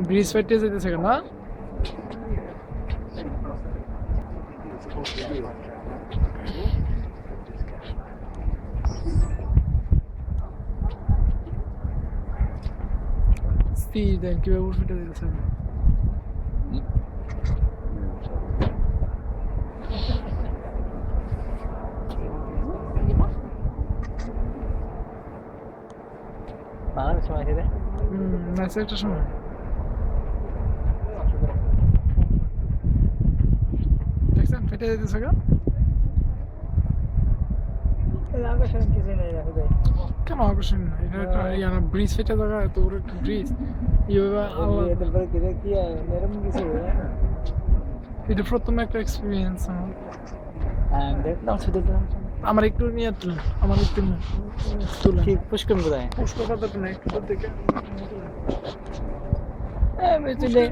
Bridge ফাইটে যেতেছে কেন না? স্পিড দেন কিভাবে উঠে যেতেছে। বাংলাদেশ সময় আছে রে। ম্যাচে একটা সময় দেখছেন ফেটে যেতেছে কেন? আকর্ষণ কিছু নেই রাখো ভাই। কেন আকর্ষণ না? এটা একটা ইয়ানা ব্রিজ ফেটে জায়গা, এত বড় একটা ব্রিজ এইভাবে তারপরে কি রে কি এরকম কিছু এটা প্রথম একটা এক্সপিরিয়েন্স আমার। দেখলাম শুধু দেখলাম। আমার একটু নিয়ে তুলেন, আমার একটু নিয়ে তুলেন। কি পুষ্কর কোথায়? পুষ্প কথা তো না, একটু থেকে মিছিলে